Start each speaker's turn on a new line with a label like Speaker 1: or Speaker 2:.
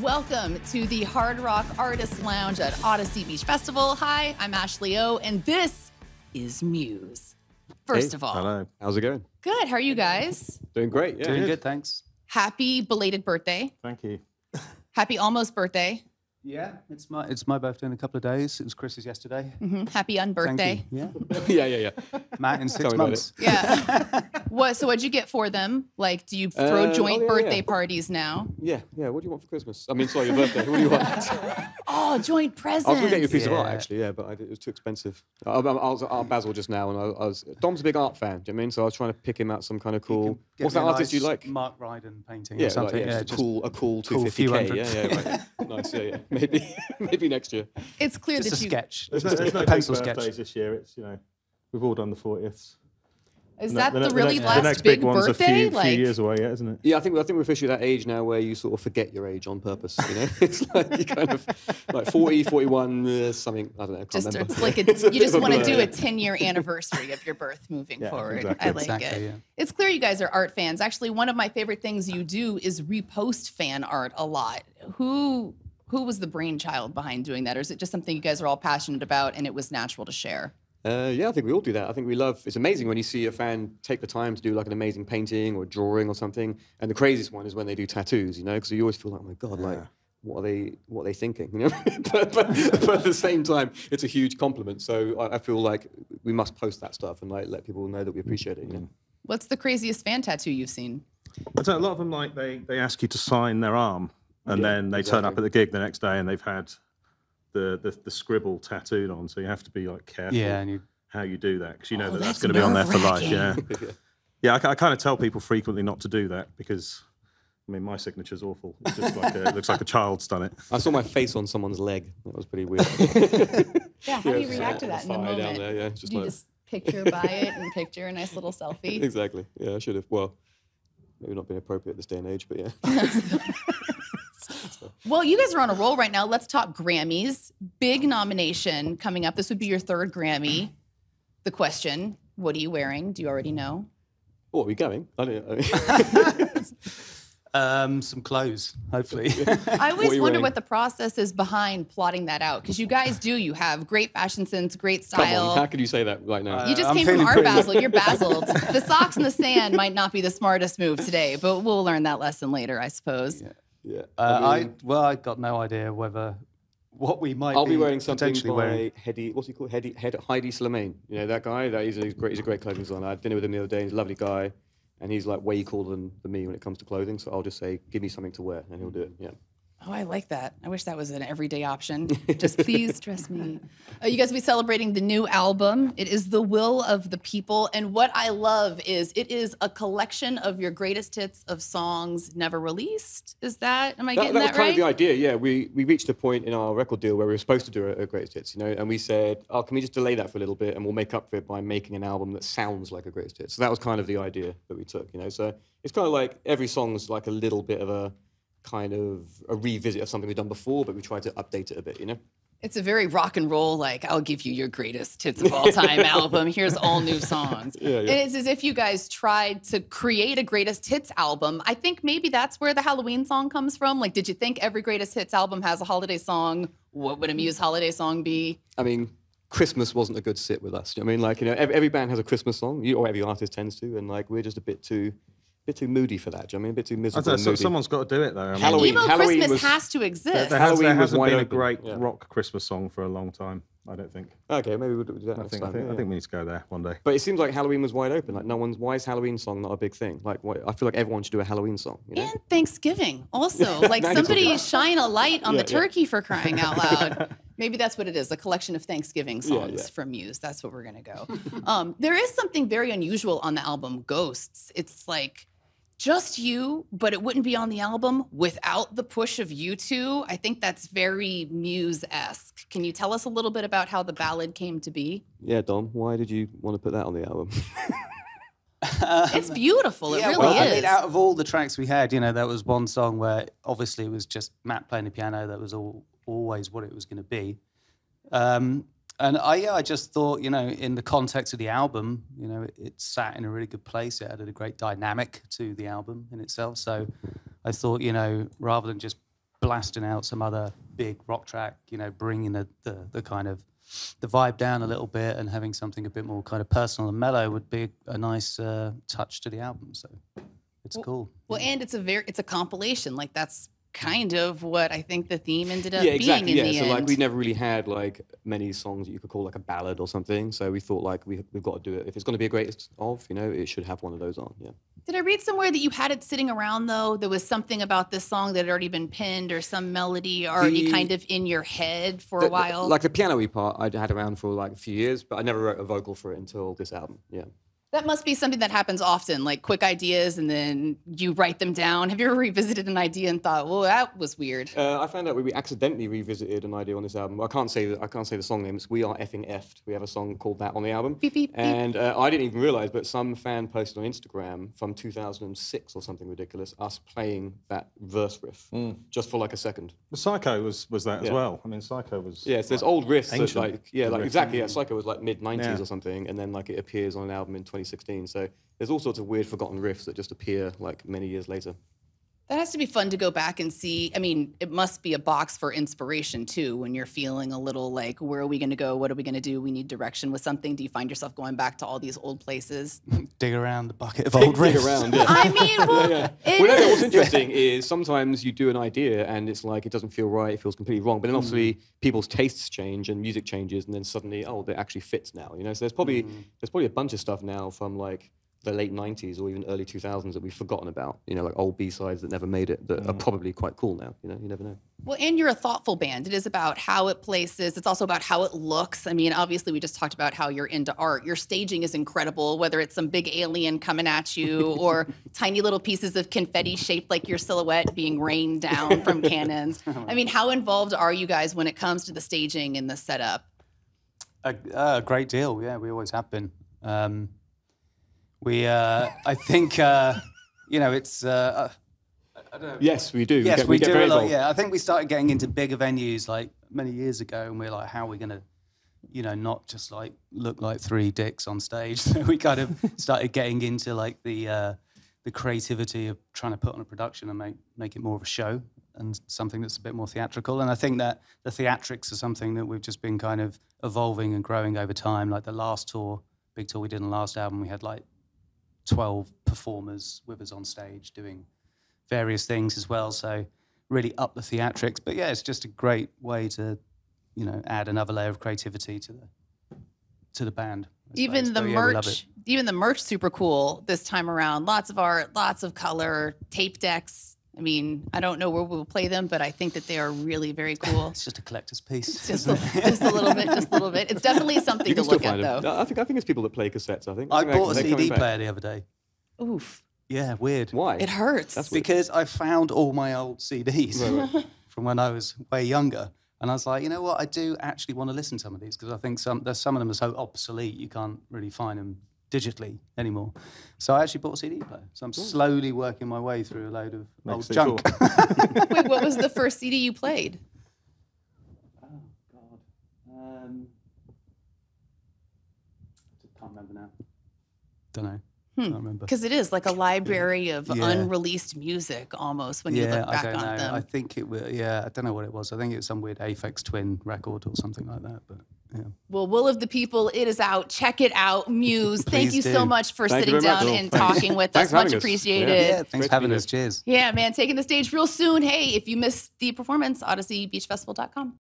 Speaker 1: Welcome to the Hard Rock Artists Lounge at Audacy Beach Festival. Hi, I'm Ashley O, and this is Muse. First of all.
Speaker 2: Hello. How's it going?
Speaker 1: Good. How are you guys?
Speaker 2: Doing great. Yeah.
Speaker 3: Doing good, thanks.
Speaker 1: Happy belated birthday.
Speaker 2: Thank you.
Speaker 1: Happy almost birthday.
Speaker 3: Yeah, it's my birthday in a couple of days. It was Chris's yesterday.
Speaker 1: Happy unbirthday.
Speaker 3: Yeah. Matt in 6 months.
Speaker 1: Yeah. So what'd you get for them? Like, do you throw joint birthday parties now?
Speaker 2: Yeah. What do you want for Christmas? I mean, sorry, your birthday. What do you want?
Speaker 1: Oh, joint presents.
Speaker 2: I was going to get you a piece of art, actually, but it was too expensive. I was at Art Basel just now, and I was Dom's a big art fan, do you know what I mean? So I was trying to pick him out some kind of cool... What's that artist you like?
Speaker 3: Mark Ryden painting or something.
Speaker 2: Just a cool 250K. Yeah, right. Nice, yeah. Maybe next year.
Speaker 1: It's clear
Speaker 3: just
Speaker 1: that
Speaker 3: a sketch.
Speaker 4: There's no
Speaker 3: pencil
Speaker 4: big birthdays
Speaker 3: sketch
Speaker 4: this year. It's, we've all done the 40th.
Speaker 1: Is that the really
Speaker 4: the
Speaker 1: last
Speaker 4: next
Speaker 1: big
Speaker 4: one's
Speaker 1: birthday?
Speaker 4: a few years away, isn't it?
Speaker 2: Yeah, I think we're officially at that age now where you sort of forget your age on purpose, you know? It's like you kind of, like 40, 41, something, I don't know, I can't remember.
Speaker 1: It's like you just want to do a 10-year anniversary of your birth moving forward.
Speaker 4: Exactly.
Speaker 1: I like it.
Speaker 3: Yeah.
Speaker 1: It's clear you guys are art fans. Actually, one of my favorite things you do is repost fan art a lot. Who was the brainchild behind doing that? Or is it just something you guys are all passionate about and it was natural to share?
Speaker 2: Yeah, I think we all do that. I think we love, it's amazing when you see a fan take the time to do like an amazing painting or drawing or something. And the craziest one is when they do tattoos, you know, because you always feel like, oh my God, like, what are they thinking? You know, but at the same time, it's a huge compliment. So I feel like we must post that stuff and like let people know that we appreciate it, you know.
Speaker 1: What's the craziest fan tattoo you've seen?
Speaker 4: So a lot of them, like, they ask you to sign their arm, and then they turn up at the gig the next day and they've had the scribble tattooed on, so you have to be like careful how you do that, because you know that's going to be on there for life. Yeah, I kind of tell people frequently not to do that because, I mean, my signature's awful. It's just like it looks like a child's done it.
Speaker 2: I saw my face on someone's leg. That was pretty weird.
Speaker 1: How do you react to that in the moment?
Speaker 2: Down there, just
Speaker 1: you just picture by it and picture a nice little selfie?
Speaker 2: Exactly. Yeah, I should have. Well, maybe not been appropriate this day and age, but yeah.
Speaker 1: Well, you guys are on a roll right now. Let's talk Grammys. Big nomination coming up. This would be your third Grammy. The question, what are you wearing? Do you already know?
Speaker 2: What are we going? I don't know.
Speaker 3: Some clothes, hopefully.
Speaker 1: I always wonder what the process is behind plotting that out, because you guys you have great fashion sense, great style.
Speaker 2: Come on, how could you say that right now?
Speaker 1: You just came from Art Basel. You're Baseled. The socks in the sand might not be the smartest move today, but we'll learn that lesson later, I suppose.
Speaker 2: Yeah.
Speaker 3: I got no idea what we might.
Speaker 2: I'll be wearing something
Speaker 3: potentially
Speaker 2: by Hedi. What's he called? Heidi Slimane. You know that guy. He's a great clothing designer. I had dinner with him the other day. He's a lovely guy, and he's like way cooler than me when it comes to clothing. So I'll just say, give me something to wear, and he'll do it. Yeah.
Speaker 1: Oh, I like that. I wish that was an everyday option. Just please trust me. You guys will be celebrating the new album. It is The Will of the People. And what I love is it is a collection of your greatest hits of songs never released. Am I getting that right?
Speaker 2: That was kind of the idea, yeah. We reached a point in our record deal where we were supposed to do a greatest hits, you know, and we said, oh, can we just delay that for a little bit and we'll make up for it by making an album that sounds like a greatest hits. So that was kind of the idea that we took, you know. So it's kind of like every song's like a little bit of a kind of a revisit of something we've done before, but we tried to update it a bit, you know?
Speaker 1: It's a very rock and roll, like, I'll give you your greatest hits of all time album. Here's all new songs. Yeah. And it's as if you guys tried to create a greatest hits album. I think maybe that's where the Halloween song comes from. Like, did you think every greatest hits album has a holiday song? What would a Muse holiday song be?
Speaker 2: I mean, Christmas wasn't a good sit with us. I mean, like, you know, every band has a Christmas song, or every artist tends to, and like, we're just a bit too moody for that. Do you know what I mean? A bit too miserable.
Speaker 4: Someone's got to do it, though. I mean,
Speaker 2: Halloween
Speaker 1: Christmas has to exist.
Speaker 4: There hasn't been a great rock Christmas song for a long time, I don't think.
Speaker 2: Okay, maybe we'll do that
Speaker 4: I think we need to go there one day.
Speaker 2: But it seems like Halloween was wide open. Like, why is Halloween song not a big thing? Like, I feel like everyone should do a Halloween song. You know?
Speaker 1: And Thanksgiving also. Like, somebody shine a light on the turkey for crying out loud. Maybe that's what it is, a collection of Thanksgiving songs from Muse. That's what we're going to go. There is something very unusual on the album, Ghosts. It's like just you, but it wouldn't be on the album without the push of you two. I think that's very Muse-esque. Can you tell us a little bit about how the ballad came to be?
Speaker 2: Yeah, Dom, why did you want to put that on the album?
Speaker 1: It's beautiful. It really is.
Speaker 3: I mean, out of all the tracks we had, you know, there was one song where obviously it was just Matt playing the piano. That was always what it was going to be. And I just thought, you know, in the context of the album, you know, it sat in a really good place. It added a great dynamic to the album in itself. So I thought, you know, rather than just blasting out some other big rock track, you know, bringing the kind of the vibe down a little bit and having something a bit more kind of personal and mellow would be a nice touch to the album. So it's cool.
Speaker 1: Well, and it's a compilation. Like that's kind of what I think the theme ended up
Speaker 2: exactly,
Speaker 1: being in the
Speaker 2: end. So like we never really had like many songs that you could call like a ballad or something. So we thought like we've got to do it. If it's going to be a greatest of, you know, it should have one of those on. Yeah.
Speaker 1: Did I read somewhere that you had it sitting around though? There was something about this song that had already been pinned or some melody already kind of in your head for a while?
Speaker 2: Like the piano-y part I had around for like a few years, but I never wrote a vocal for it until this album. Yeah.
Speaker 1: That must be something that happens often, like quick ideas and then you write them down. Have you ever revisited an idea and thought, well, that was weird?
Speaker 2: I found out we accidentally revisited an idea on this album. I can't say the song name. It's We Are Effing Effed. We have a song called that on the album.
Speaker 1: Beep, beep,
Speaker 2: and I didn't even realize, but some fan posted on Instagram from 2006 or something ridiculous, us playing that verse riff just for like a second.
Speaker 4: The Psycho was that as well. I mean, Psycho was.
Speaker 2: Yeah, so there's old riffs that like
Speaker 4: riff.
Speaker 2: exactly. Yeah, Psycho was like mid-90s or something, and then like it appears on an album in 2016. So there's all sorts of weird forgotten riffs that just appear like many years later.
Speaker 1: That has to be fun to go back and see. I mean, it must be a box for inspiration too when you're feeling a little like, where are we going to go? What are we going to do? We need direction with something. Do you find yourself going back to all these old places?
Speaker 3: Dig around the bucket of old riffs.
Speaker 2: Dig around, yeah.
Speaker 1: I mean, well,
Speaker 2: what's interesting is sometimes you do an idea and it's like it doesn't feel right, it feels completely wrong. But then obviously people's tastes change and music changes, and then suddenly, oh, that actually fits now. You know, so there's probably a bunch of stuff now from like the late 90s or even early 2000s that we've forgotten about, you know, like old B-sides that never made it that are probably quite cool now, you know, you never know.
Speaker 1: Well, and you're a thoughtful band. It is about how it places. It's also about how it looks. I mean, obviously we just talked about how you're into art. Your staging is incredible, whether it's some big alien coming at you or tiny little pieces of confetti shaped like your silhouette being rained down from cannons. I mean, how involved are you guys when it comes to the staging and the setup?
Speaker 3: A great deal, yeah, we always have been. I think, you know, it's... I don't know.
Speaker 2: Yes, we do.
Speaker 3: Yes,
Speaker 2: we
Speaker 3: do
Speaker 2: very
Speaker 3: a lot,
Speaker 2: involved.
Speaker 3: yeah. I think we started getting into bigger venues like many years ago, and we're like, how are we going to, you know, not just like look like three dicks on stage? So we kind of started getting into like the creativity of trying to put on a production and make it more of a show and something that's a bit more theatrical. And I think that the theatrics are something that we've just been kind of evolving and growing over time. Like the last tour, big tour we did on the last album, we had like 12 performers with us on stage doing various things as well, so really up the theatrics. But yeah, it's just a great way to, you know, add another layer of creativity to the band.
Speaker 1: Even the merch, super cool this time around. Lots of art, lots of color, tape decks. I mean, I don't know where we'll play them, but I think that they are really very cool.
Speaker 3: It's just a collector's piece.
Speaker 1: Just a little bit. It's definitely something to look at, though.
Speaker 2: I think it's people that play cassettes.
Speaker 3: I bought a CD player the other day.
Speaker 1: Oof.
Speaker 3: Yeah, weird.
Speaker 2: Why?
Speaker 1: It hurts.
Speaker 2: That's
Speaker 3: because I found all my old CDs from when I was way younger. And I was like, you know what? I do actually want to listen to some of these because I think some of them are so obsolete you can't really find them digitally anymore. So I actually bought a CD player. So I'm slowly working my way through a load of old junk.
Speaker 1: Wait, what was the first CD you played?
Speaker 3: Oh, God. I can't remember now. Don't know. Can't remember.
Speaker 1: Because it is like a library of unreleased music almost when you look back on them.
Speaker 3: I think it was, I don't know what it was. I think it was some weird Aphex Twin record or something like that. But yeah.
Speaker 1: Well, Will of the People, it is out. Check it out. Muse, thank you so much for sitting down and talking with us. Much appreciated.
Speaker 3: Yeah, thanks for having us. Cheers.
Speaker 1: Yeah, man, taking the stage real soon. Hey, if you missed the performance, AudacyBeachFestival.com.